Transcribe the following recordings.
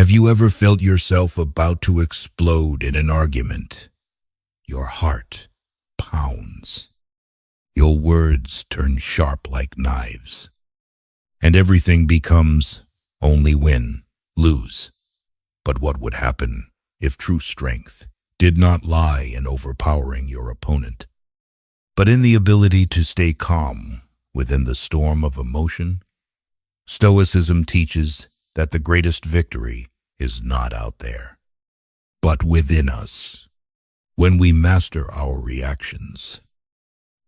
Have you ever felt yourself about to explode in an argument? Your heart pounds. Your words turn sharp like knives. And everything becomes only win, lose. But what would happen if true strength did not lie in overpowering your opponent, but in the ability to stay calm within the storm of emotion? Stoicism teaches that the greatest victory is not out there, but within us. When we master our reactions,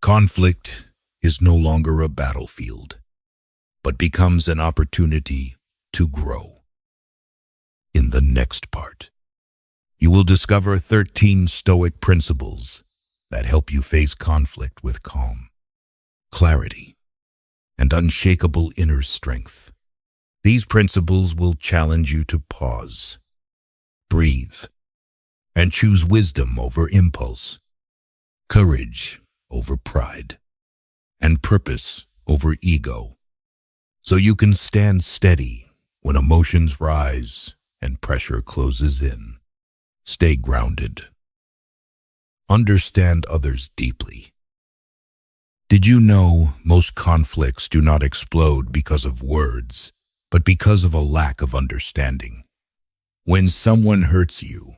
conflict is no longer a battlefield, but becomes an opportunity to grow. In the next part, you will discover 13 Stoic principles that help you face conflict with calm, clarity, and unshakable inner strength. These principles will challenge you to pause, breathe, and choose wisdom over impulse, courage over pride, and purpose over ego, so you can stand steady when emotions rise and pressure closes in. Stay grounded. Understand others deeply. Did you know most conflicts do not explode because of words, but because of a lack of understanding? When someone hurts you,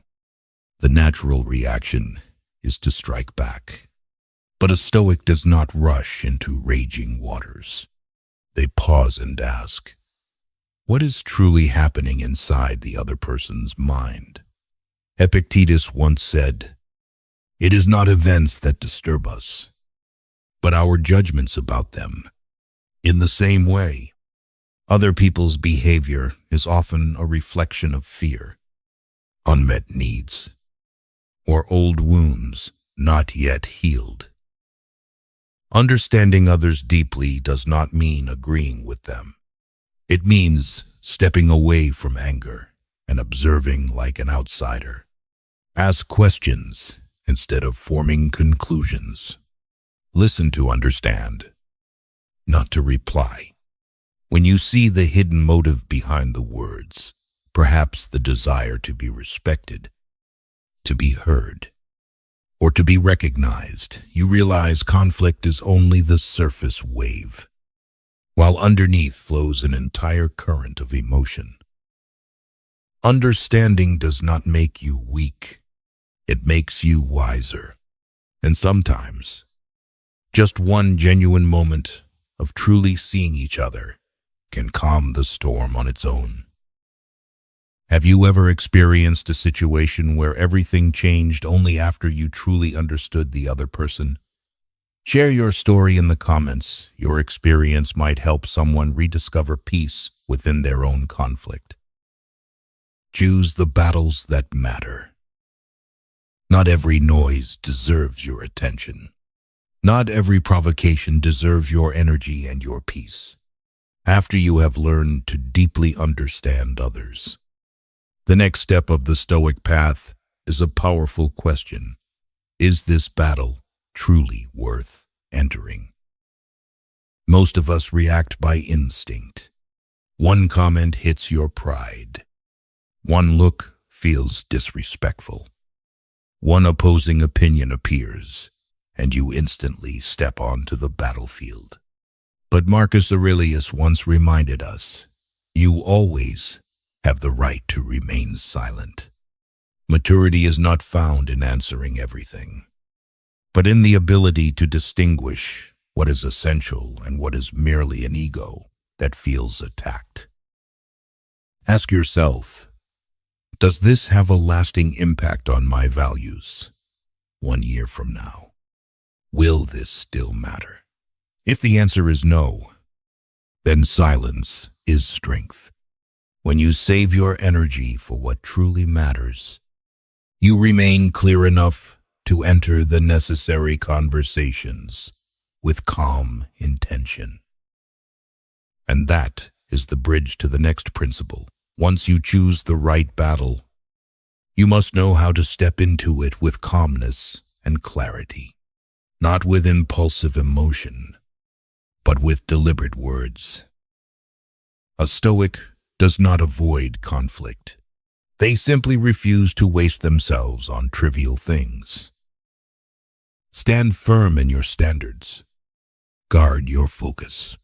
the natural reaction is to strike back. But a Stoic does not rush into raging waters. They pause and ask, what is truly happening inside the other person's mind? Epictetus once said, "It is not events that disturb us, but our judgments about them." In the same way, other people's behavior is often a reflection of fear, unmet needs, or old wounds not yet healed. Understanding others deeply does not mean agreeing with them. It means stepping away from anger and observing like an outsider. Ask questions instead of forming conclusions. Listen to understand, not to reply. When you see the hidden motive behind the words, perhaps the desire to be respected, to be heard, or to be recognized, you realize conflict is only the surface wave, while underneath flows an entire current of emotion. Understanding does not make you weak. It makes you wiser. And sometimes, just one genuine moment of truly seeing each other can calm the storm on its own. Have you ever experienced a situation where everything changed only after you truly understood the other person? Share your story in the comments. Your experience might help someone rediscover peace within their own conflict. Choose the battles that matter. Not every noise deserves your attention. Not every provocation deserves your energy and your peace. After you have learned to deeply understand others, the next step of the Stoic path is a powerful question. Is this battle truly worth entering? Most of us react by instinct. One comment hits your pride. One look feels disrespectful. One opposing opinion appears, and you instantly step onto the battlefield. But Marcus Aurelius once reminded us, you always have the right to remain silent. Maturity is not found in answering everything, but in the ability to distinguish what is essential and what is merely an ego that feels attacked. Ask yourself, does this have a lasting impact on my values? 1 year from now, will this still matter? If the answer is no, then silence is strength. When you save your energy for what truly matters, you remain clear enough to enter the necessary conversations with calm intention. And that is the bridge to the next principle. Once you choose the right battle, you must know how to step into it with calmness and clarity, not with impulsive emotion, but with deliberate words. A Stoic does not avoid conflict. They simply refuse to waste themselves on trivial things. Stand firm in your standards. Guard your focus.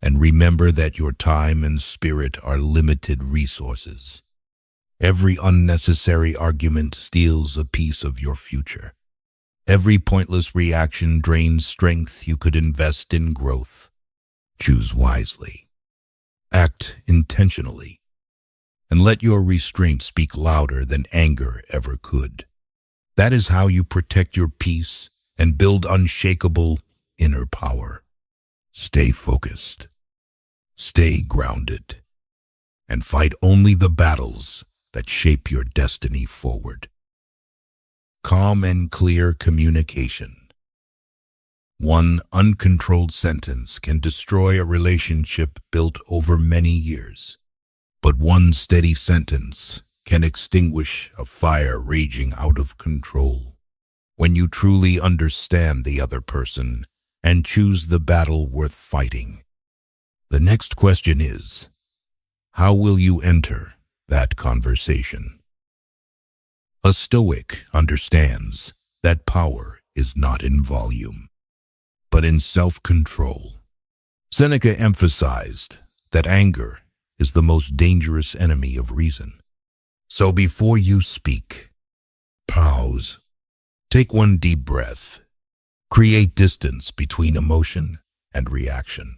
And remember that your time and spirit are limited resources. Every unnecessary argument steals a piece of your future. Every pointless reaction drains strength you could invest in growth. Choose wisely. Act intentionally. And let your restraint speak louder than anger ever could. That is how you protect your peace and build unshakable inner power. Stay focused. Stay grounded. And fight only the battles that shape your destiny forward. Calm and clear communication. One uncontrolled sentence can destroy a relationship built over many years. But one steady sentence can extinguish a fire raging out of control. When you truly understand the other person and choose the battle worth fighting. The next question is, how will you enter that conversation? A Stoic understands that power is not in volume, but in self-control. Seneca emphasized that anger is the most dangerous enemy of reason. So before you speak, pause. Take one deep breath. Create distance between emotion and reaction.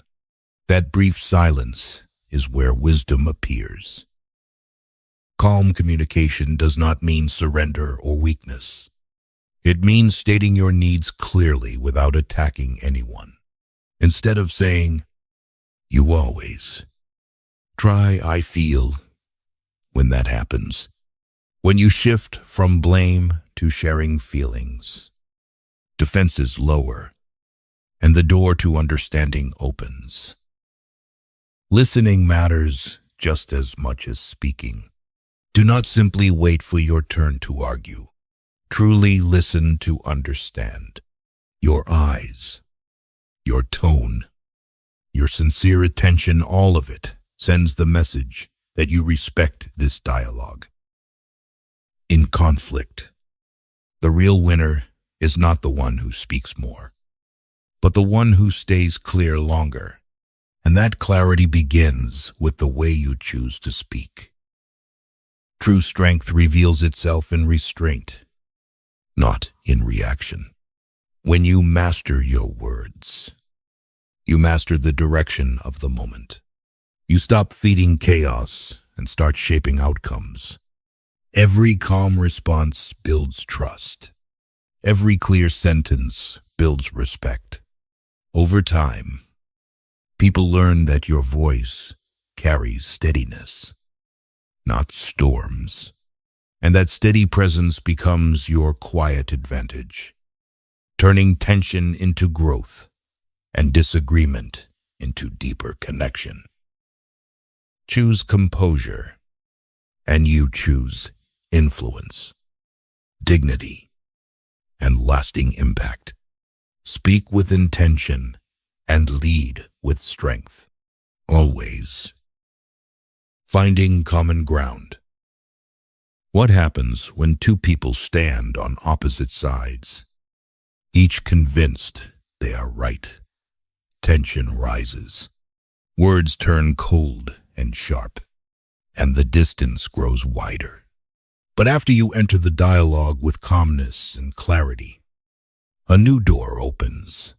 That brief silence is where wisdom appears. Calm communication does not mean surrender or weakness. It means stating your needs clearly without attacking anyone. Instead of saying, "You always," try, "I feel." When that happens, when you shift from blame to sharing feelings, defenses lower, and the door to understanding opens. Listening matters just as much as speaking. Do not simply wait for your turn to argue. Truly listen to understand. Your eyes, your tone, your sincere attention, all of it sends the message that you respect this dialogue. In conflict, the real winner is not the one who speaks more, but the one who stays clear longer. And that clarity begins with the way you choose to speak. True strength reveals itself in restraint, not in reaction. When you master your words, you master the direction of the moment. You stop feeding chaos and start shaping outcomes. Every calm response builds trust. Every clear sentence builds respect. Over time, people learn that your voice carries steadiness, not storms, and that steady presence becomes your quiet advantage, turning tension into growth and disagreement into deeper connection. Choose composure, and you choose influence, dignity, and lasting impact. Speak with intention and lead with strength, always. Finding common ground. What happens when two people stand on opposite sides, each convinced they are right? Tension rises. Words turn cold and sharp, and the distance grows wider. But after you enter the dialogue with calmness and clarity, a new door opens.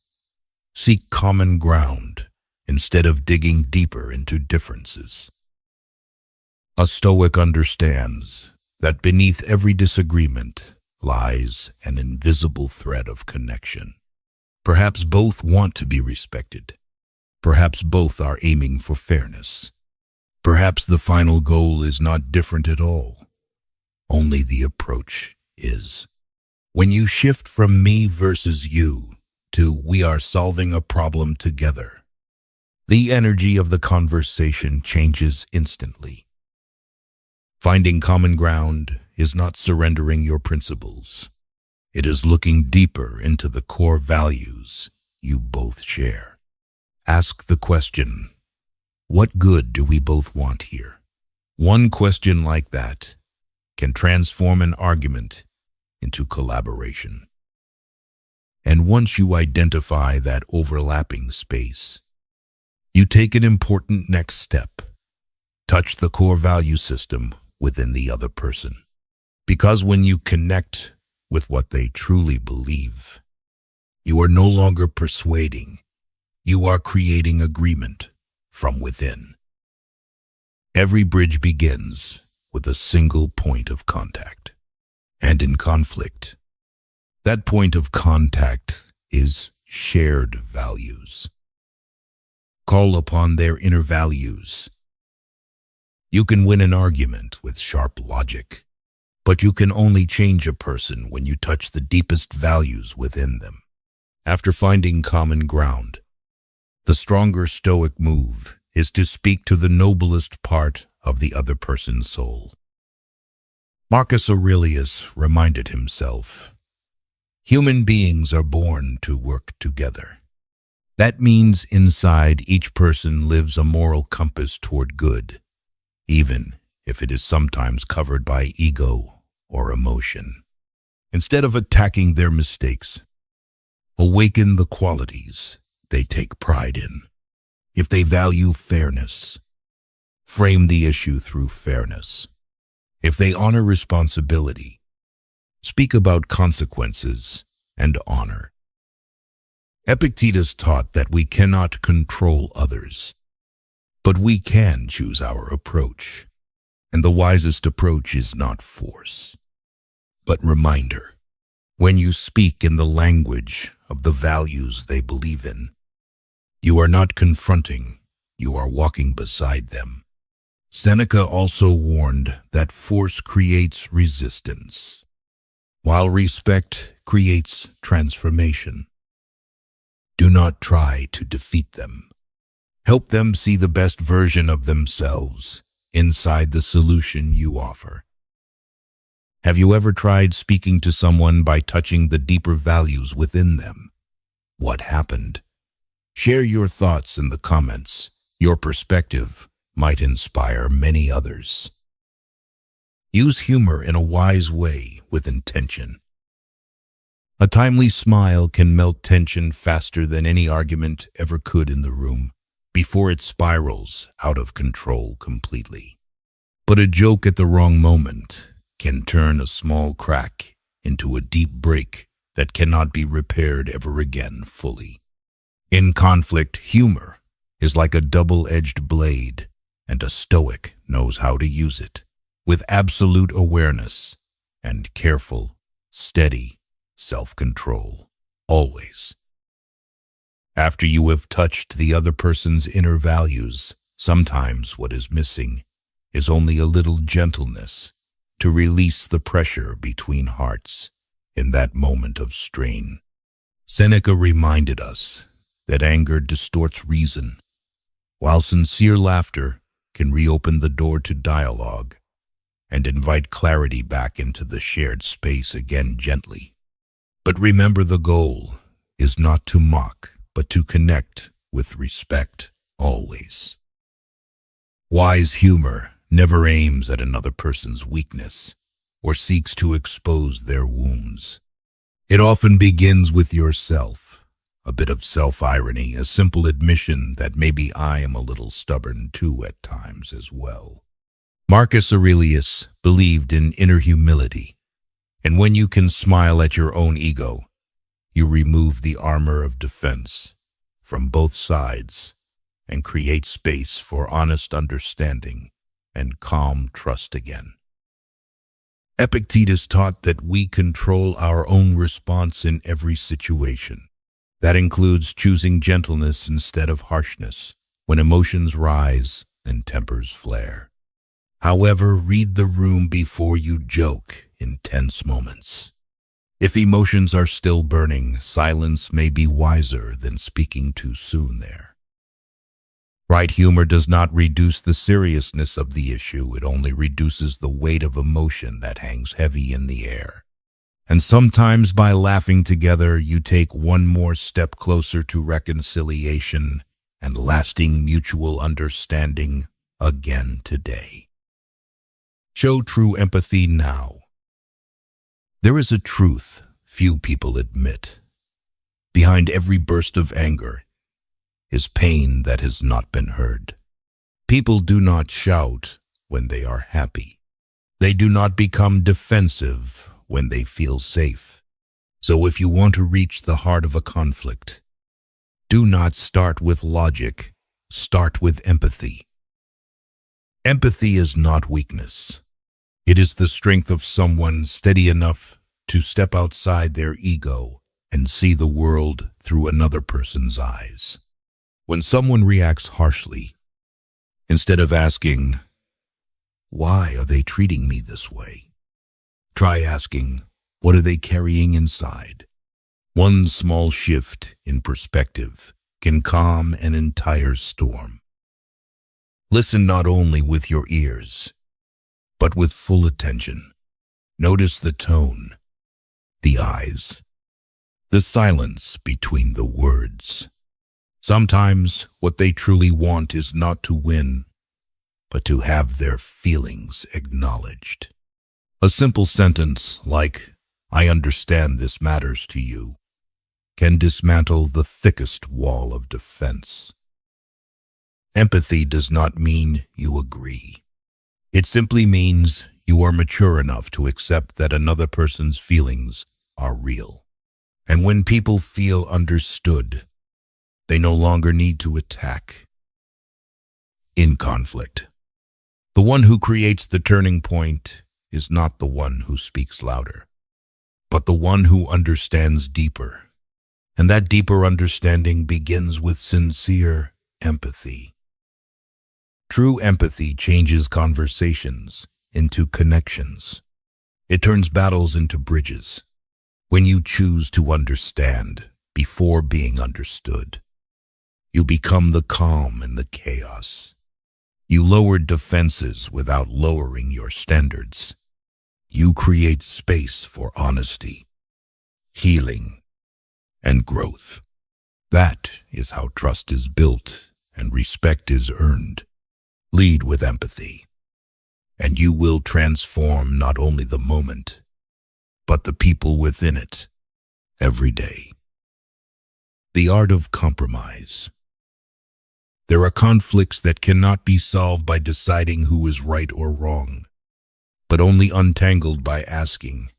Seek common ground instead of digging deeper into differences. A Stoic understands that beneath every disagreement lies an invisible thread of connection. Perhaps both want to be respected. Perhaps both are aiming for fairness. Perhaps the final goal is not different at all. Only the approach is. When you shift from me versus you to we are solving a problem together, the energy of the conversation changes instantly. Finding common ground is not surrendering your principles. It is looking deeper into the core values you both share. Ask the question, what good do we both want here? One question like that can transform an argument into collaboration. And once you identify that overlapping space, you take an important next step. Touch the core value system within the other person. Because when you connect with what they truly believe, you are no longer persuading, you are creating agreement from within. Every bridge begins with a single point of contact. And in conflict, that point of contact is shared values. Call upon their inner values. You can win an argument with sharp logic, but you can only change a person when you touch the deepest values within them. After finding common ground, the stronger Stoic move is to speak to the noblest part of the other person's soul. Marcus Aurelius reminded himself, human beings are born to work together. That means inside each person lives a moral compass toward good, even if it is sometimes covered by ego or emotion. Instead of attacking their mistakes, awaken the qualities they take pride in. If they value fairness, frame the issue through fairness. If they honor responsibility, speak about consequences and honor. Epictetus taught that we cannot control others, but we can choose our approach. And the wisest approach is not force, but reminder. When you speak in the language of the values they believe in, you are not confronting, you are walking beside them. Seneca also warned that force creates resistance, while respect creates transformation. Do not try to defeat them. Help them see the best version of themselves inside the solution you offer. Have you ever tried speaking to someone by touching the deeper values within them? What happened? Share your thoughts in the comments. Your perspective might inspire many others. Use humor in a wise way with intention. A timely smile can melt tension faster than any argument ever could in the room, before it spirals out of control completely. But a joke at the wrong moment can turn a small crack into a deep break that cannot be repaired ever again fully. In conflict, humor is like a double-edged blade, and a Stoic knows how to use it with absolute awareness and careful, steady self-control, always. After you have touched the other person's inner values, sometimes what is missing is only a little gentleness to release the pressure between hearts in that moment of strain. Seneca reminded us that anger distorts reason, while sincere laughter can reopen the door to dialogue and invite clarity back into the shared space again gently. But remember, the goal is not to mock, but to connect with respect always. Wise humor never aims at another person's weakness or seeks to expose their wounds. It often begins with yourself, a bit of self-irony, a simple admission that maybe I am a little stubborn too at times as well. Marcus Aurelius believed in inner humility, and when you can smile at your own ego, you remove the armor of defense from both sides and create space for honest understanding and calm trust again. Epictetus taught that we control our own response in every situation. That includes choosing gentleness instead of harshness when emotions rise and tempers flare. However, read the room before you joke in tense moments. If emotions are still burning, silence may be wiser than speaking too soon there. Right humor does not reduce the seriousness of the issue, it only reduces the weight of emotion that hangs heavy in the air. And sometimes by laughing together, you take one more step closer to reconciliation and lasting mutual understanding again today. Show true empathy now. There is a truth few people admit. Behind every burst of anger is pain that has not been heard. People do not shout when they are happy. They do not become defensive when they feel safe. So if you want to reach the heart of a conflict, do not start with logic, start with empathy. Empathy is not weakness. It is the strength of someone steady enough to step outside their ego and see the world through another person's eyes. When someone reacts harshly, instead of asking, "Why are they treating me this way?" try asking, "What are they carrying inside?" One small shift in perspective can calm an entire storm. Listen not only with your ears, but with full attention. Notice the tone, the eyes, the silence between the words. Sometimes what they truly want is not to win, but to have their feelings acknowledged. A simple sentence like, "I understand this matters to you," can dismantle the thickest wall of defense. Empathy does not mean you agree. It simply means you are mature enough to accept that another person's feelings are real. And when people feel understood, they no longer need to attack. In conflict, the one who creates the turning point is not the one who speaks louder, but the one who understands deeper. And that deeper understanding begins with sincere empathy. True empathy changes conversations into connections. It turns battles into bridges. When you choose to understand before being understood, you become the calm in the chaos. You lower defenses without lowering your standards. You create space for honesty, healing, and growth. That is how trust is built and respect is earned. Lead with empathy, and you will transform not only the moment, but the people within it every day. The art of compromise. There are conflicts that cannot be solved by deciding who is right or wrong, but only untangled by asking,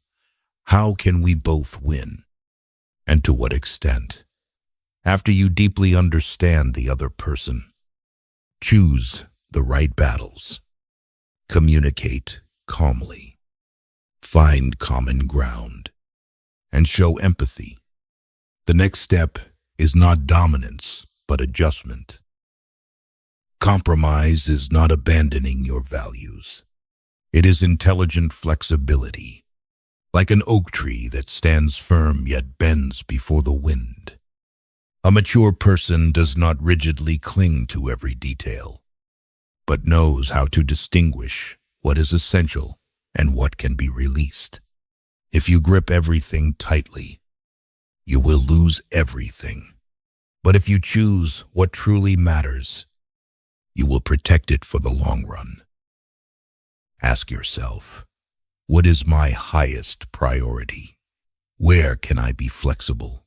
how can we both win? And to what extent? After you deeply understand the other person, choose the right battles. Communicate calmly. Find common ground. And show empathy. The next step is not dominance, but adjustment. Compromise is not abandoning your values. It is intelligent flexibility, like an oak tree that stands firm yet bends before the wind. A mature person does not rigidly cling to every detail, but knows how to distinguish what is essential and what can be released. If you grip everything tightly, you will lose everything. But if you choose what truly matters, you will protect it for the long run. Ask yourself, what is my highest priority? Where can I be flexible?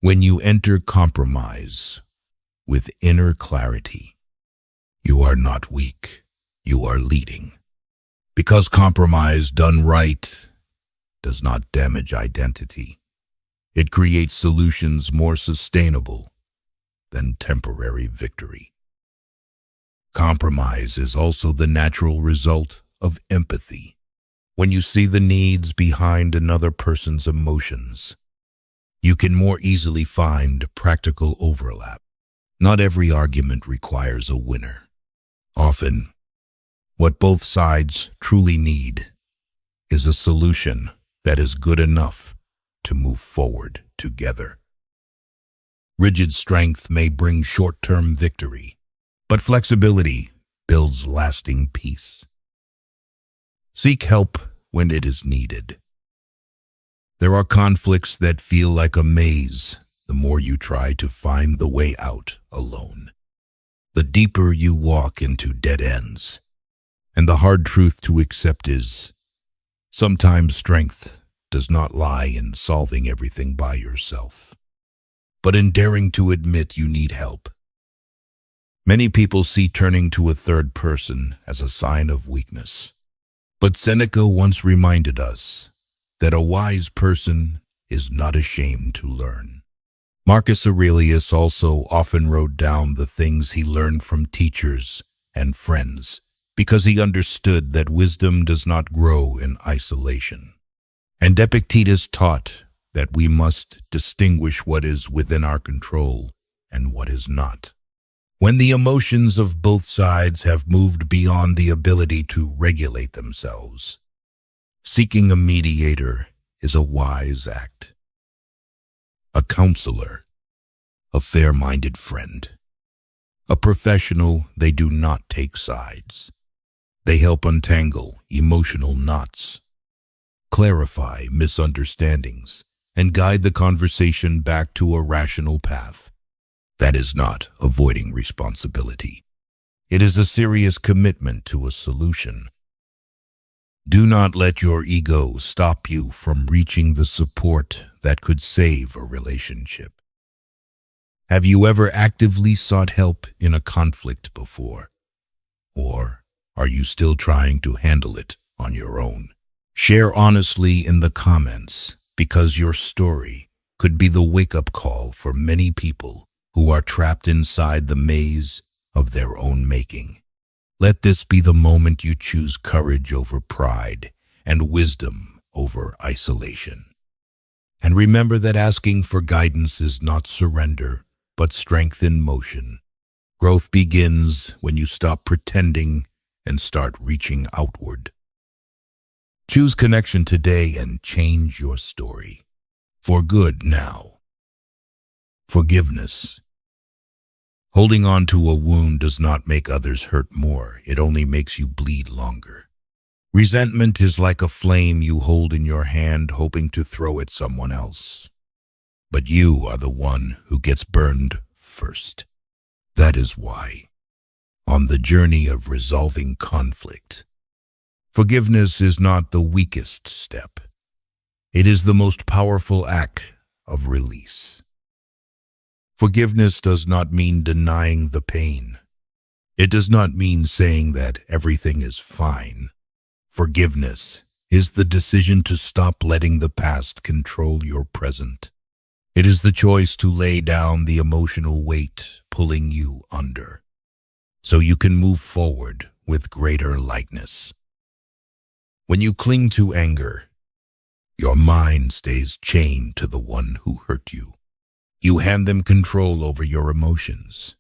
When you enter compromise with inner clarity, you are not weak, you are leading. Because compromise done right does not damage identity. It creates solutions more sustainable than temporary victory. Compromise is also the natural result of empathy. When you see the needs behind another person's emotions, you can more easily find practical overlap. Not every argument requires a winner. Often, what both sides truly need is a solution that is good enough to move forward together. Rigid strength may bring short-term victory, but flexibility builds lasting peace. Seek help when it is needed. There are conflicts that feel like a maze the more you try to find the way out alone. The deeper you walk into dead ends, And the hard truth to accept is, sometimes strength does not lie in solving everything by yourself, but in daring to admit you need help. Many people see turning to a third person as a sign of weakness. But Seneca once reminded us that a wise person is not ashamed to learn. Marcus Aurelius also often wrote down the things he learned from teachers and friends because he understood that wisdom does not grow in isolation. And Epictetus taught that we must distinguish what is within our control and what is not. When the emotions of both sides have moved beyond the ability to regulate themselves, seeking a mediator is a wise act. A counselor, a fair-minded friend, a professional, they do not take sides. They help untangle emotional knots, clarify misunderstandings, and guide the conversation back to a rational path. That is not avoiding responsibility. It is a serious commitment to a solution. Do not let your ego stop you from reaching the support that could save a relationship. Have you ever actively sought help in a conflict before? Or are you still trying to handle it on your own? Share honestly in the comments, because your story could be the wake-up call for many people who are trapped inside the maze of their own making. Let this be the moment you choose courage over pride and wisdom over isolation. And remember that asking for guidance is not surrender, but strength in motion. Growth begins when you stop pretending and start reaching outward. Choose connection today and change your story. For good now. Forgiveness. Holding on to a wound does not make others hurt more. It only makes you bleed longer. Resentment is like a flame you hold in your hand, hoping to throw at someone else. But you are the one who gets burned first. That is why, on the journey of resolving conflict, forgiveness is not the weakest step. It is the most powerful act of release. Forgiveness does not mean denying the pain. It does not mean saying that everything is fine. Forgiveness is the decision to stop letting the past control your present. It is the choice to lay down the emotional weight pulling you under, so you can move forward with greater lightness. When you cling to anger, your mind stays chained to the one who hurt you. You hand them control over your emotions.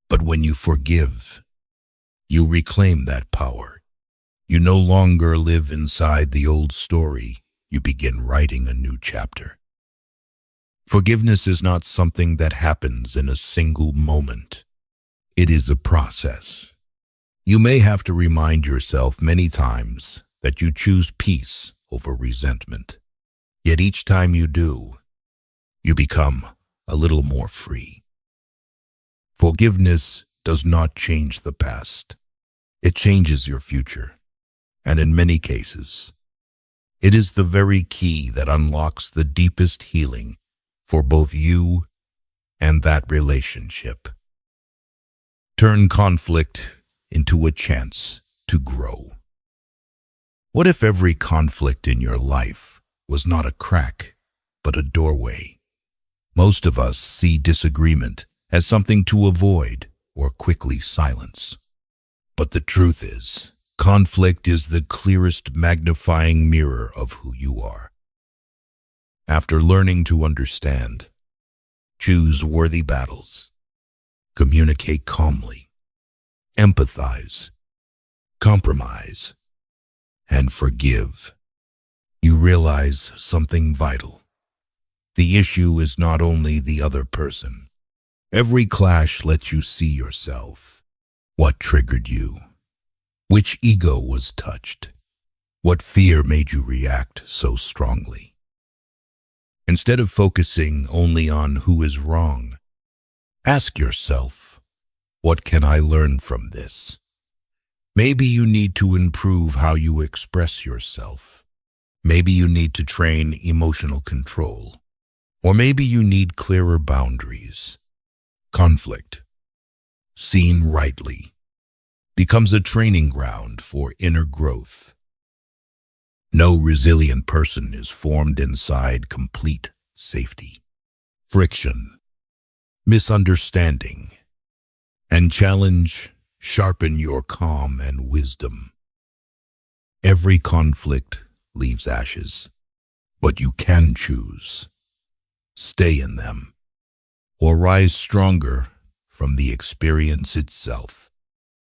But when you forgive, you reclaim that power. You no longer live inside the old story. You begin writing a new chapter. Forgiveness is not something that happens in a single moment. It is a process. You may have to remind yourself many times that you choose peace over resentment. Yet each time you do, you become a little more free. Forgiveness does not change the past. It changes your future. And in many cases, it is the very key that unlocks the deepest healing for both you and that relationship. Turn conflict into a chance to grow. What if every conflict in your life was not a crack, but a doorway? Most of us see disagreement as something to avoid or quickly silence. But the truth is, conflict is the clearest magnifying mirror of who you are. After learning to understand, choose worthy battles, communicate calmly, empathize, compromise, and forgive, you realize something vital. The issue is not only the other person. Every clash lets you see yourself. What triggered you? Which ego was touched? What fear made you react so strongly? Instead of focusing only on who is wrong, ask yourself, what can I learn from this? Maybe you need to improve how you express yourself. Maybe you need to train emotional control. Or maybe you need clearer boundaries. Conflict, seen rightly, becomes a training ground for inner growth. No resilient person is formed inside complete safety. Friction, misunderstanding, and challenge sharpen your calm and wisdom. Every conflict leaves ashes, but you can choose. Stay in them, or rise stronger from the experience itself.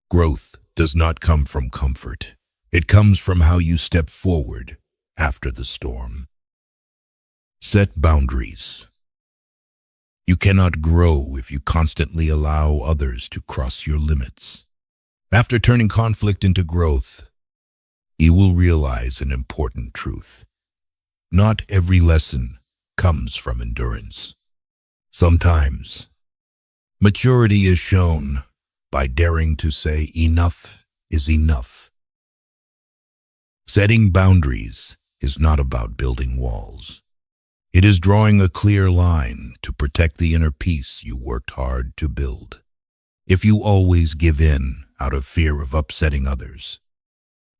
Growth does not come from comfort. It comes from how you step forward after the storm. Set boundaries. You cannot grow if you constantly allow others to cross your limits. After turning conflict into growth, you will realize an important truth. Not every lesson comes from endurance. Sometimes, maturity is shown by daring to say enough is enough. Setting boundaries is not about building walls. It is drawing a clear line to protect the inner peace you worked hard to build. If you always give in out of fear of upsetting others,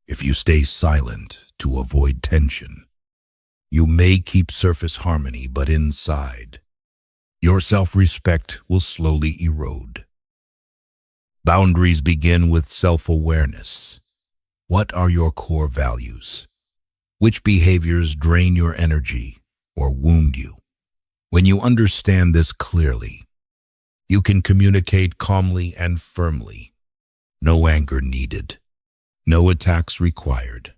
if you stay silent to avoid tension, you may keep surface harmony, but inside, your self-respect will slowly erode. Boundaries begin with self-awareness. What are your core values? Which behaviors drain your energy or wound you? When you understand this clearly, you can communicate calmly and firmly. No anger needed. No attacks required.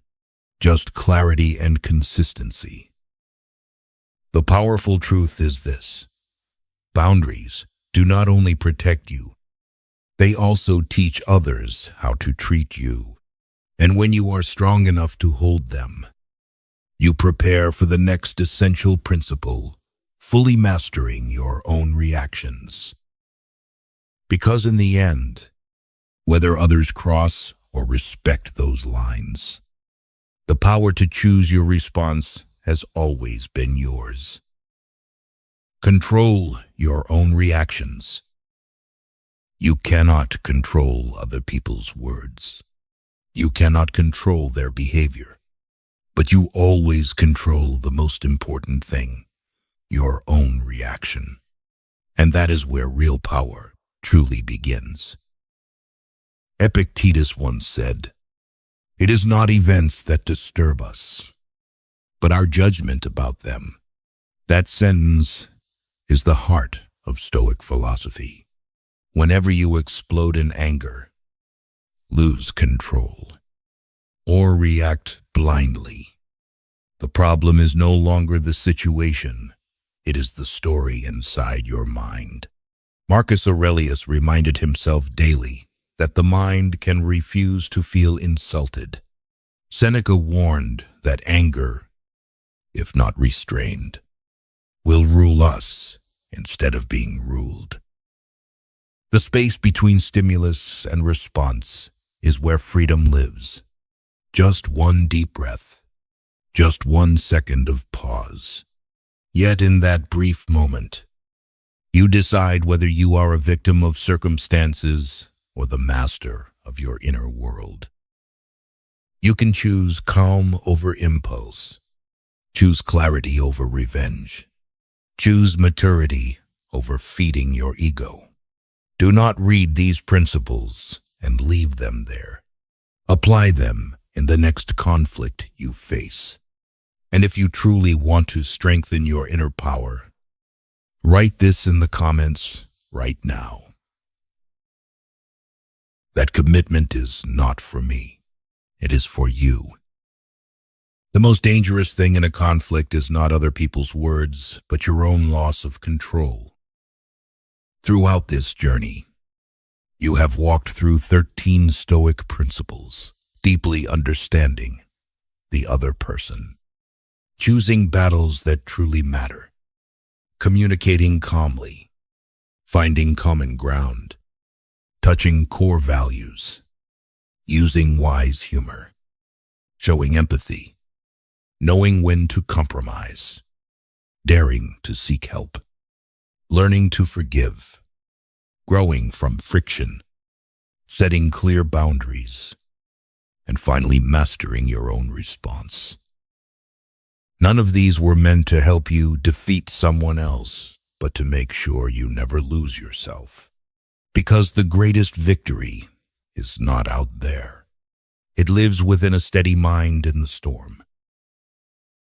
Just clarity and consistency. The powerful truth is this: boundaries do not only protect you, they also teach others how to treat you. And when you are strong enough to hold them, you prepare for the next essential principle, fully mastering your own reactions. Because in the end, whether others cross or respect those lines, the power to choose your response has always been yours. Control your own reactions. You cannot control other people's words. You cannot control their behavior. But you always control the most important thing, your own reaction. And that is where real power truly begins. Epictetus once said, "It is not events that disturb us, but our judgment about them." That sentence is the heart of Stoic philosophy. Whenever you explode in anger, lose control, or react blindly, the problem is no longer the situation, it is the story inside your mind. Marcus Aurelius reminded himself daily that the mind can refuse to feel insulted. Seneca warned that anger, if not restrained, will rule us instead of being ruled. The space between stimulus and response is where freedom lives. Just one deep breath, just 1 second of pause. Yet in that brief moment, you decide whether you are a victim of circumstances or the master of your inner world. You can choose calm over impulse, choose clarity over revenge, choose maturity over feeding your ego. Do not read these principles and leave them there. Apply them in the next conflict you face. And if you truly want to strengthen your inner power, write this in the comments right now. That commitment is not for me. It is for you. The most dangerous thing in a conflict is not other people's words, but your own loss of control. Throughout this journey, you have walked through 13 Stoic principles, deeply understanding the other person, choosing battles that truly matter, communicating calmly, finding common ground, touching core values, using wise humor, showing empathy, knowing when to compromise, daring to seek help, learning to forgive, growing from friction, setting clear boundaries, and finally mastering your own response. None of these were meant to help you defeat someone else, but to make sure you never lose yourself. Because the greatest victory is not out there. It lives within a steady mind in the storm.